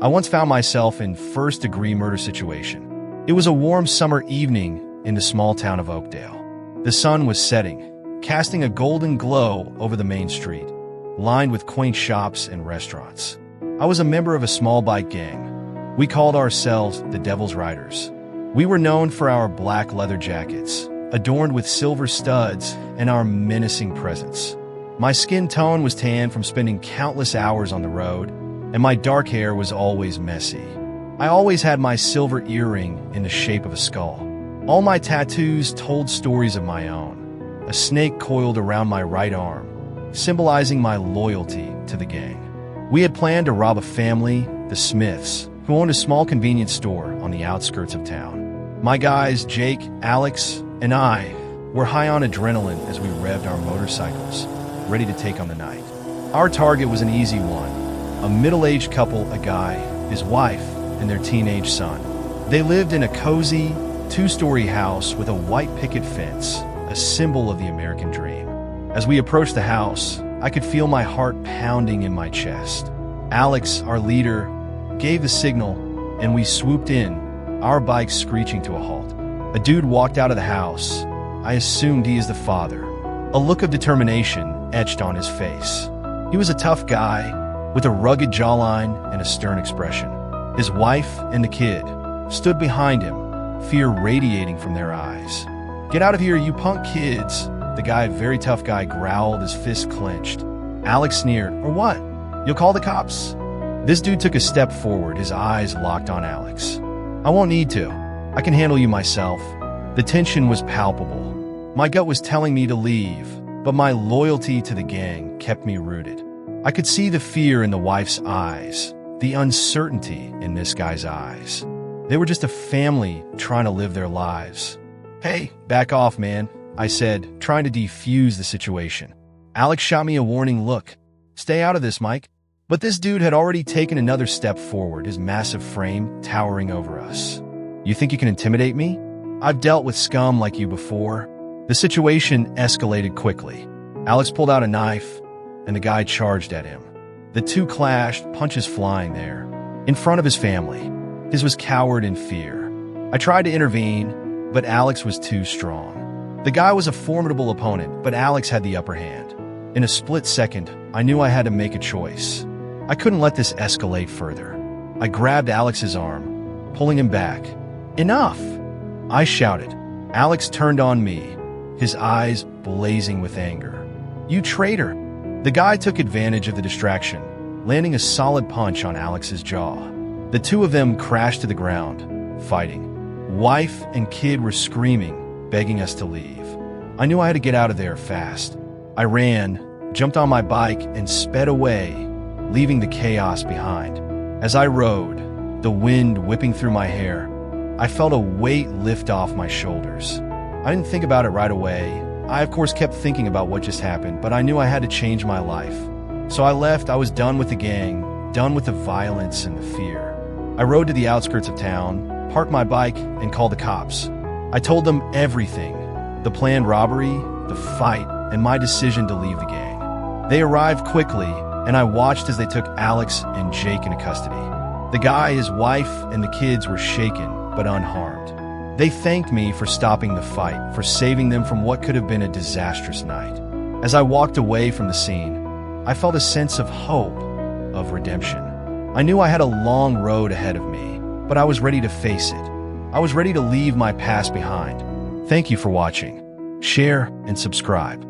I once found myself in first-degree murder situation. It was a warm summer evening in the small town of Oakdale. The sun was setting, casting a golden glow over the main street, lined with quaint shops and restaurants. I was a member of a small bike gang. We called ourselves the Devil's Riders. We were known for our black leather jackets, adorned with silver studs, and our menacing presence. My skin tone was tan from spending countless hours on the road, and my dark hair was always messy. I always had my silver earring in the shape of a skull. All my tattoos told stories of my own. A snake coiled around my right arm, symbolizing my loyalty to the gang. We had planned to rob a family, the Smiths, who owned a small convenience store on the outskirts of town. My guys, Jake, Alex, and I were high on adrenaline as we revved our motorcycles, ready to take on the night. Our target was an easy one, a middle-aged couple, a guy, his wife, and their teenage son. They lived in a cozy, two-story house with a white picket fence, a symbol of the American dream. As we approached the house, I could feel my heart pounding in my chest. Alex, our leader, gave the signal, and we swooped in, our bikes screeching to a halt. A dude walked out of the house. I assumed he is the father. A look of determination etched on his face. He was a tough guy, with a rugged jawline and a stern expression. His wife and the kid stood behind him, fear radiating from their eyes. "Get out of here, you punk kids," the guy, very tough guy, growled, his fist clenched. Alex sneered, "Or what? You'll call the cops?" This dude took a step forward, his eyes locked on Alex. "I won't need to. I can handle you myself." The tension was palpable. My gut was telling me to leave, but my loyalty to the gang kept me rooted. I could see the fear in the wife's eyes, the uncertainty in this guy's eyes. They were just a family trying to live their lives. "Hey, back off, man," I said, trying to defuse the situation. Alex shot me a warning look. "Stay out of this, Mike." But this dude had already taken another step forward, his massive frame towering over us. "You think you can intimidate me? I've dealt with scum like you before." The situation escalated quickly. Alex pulled out a knife, and the guy charged at him. The two clashed, punches flying there, in front of his family. His was cowered in fear. I tried to intervene, but Alex was too strong. The guy was a formidable opponent, but Alex had the upper hand. In a split second, I knew I had to make a choice. I couldn't let this escalate further. I grabbed Alex's arm, pulling him back. "Enough!" I shouted. Alex turned on me, his eyes blazing with anger. "You traitor!" The guy took advantage of the distraction, landing a solid punch on Alex's jaw. The two of them crashed to the ground, fighting. Wife and kid were screaming, begging us to leave. I knew I had to get out of there fast. I ran, jumped on my bike, and sped away, leaving the chaos behind. As I rode, the wind whipping through my hair, I felt a weight lift off my shoulders. I didn't think about it right away. I, of course, kept thinking about what just happened, but I knew I had to change my life. So I left. I was done with the gang, done with the violence and the fear. I rode to the outskirts of town, parked my bike, and called the cops. I told them everything, the planned robbery, the fight, and my decision to leave the gang. They arrived quickly, and I watched as they took Alex and Jake into custody. The guy, his wife, and the kids were shaken, but unharmed. They thanked me for stopping the fight, for saving them from what could have been a disastrous night. As I walked away from the scene, I felt a sense of hope, of redemption. I knew I had a long road ahead of me, but I was ready to face it. I was ready to leave my past behind. Thank you for watching. Share and subscribe.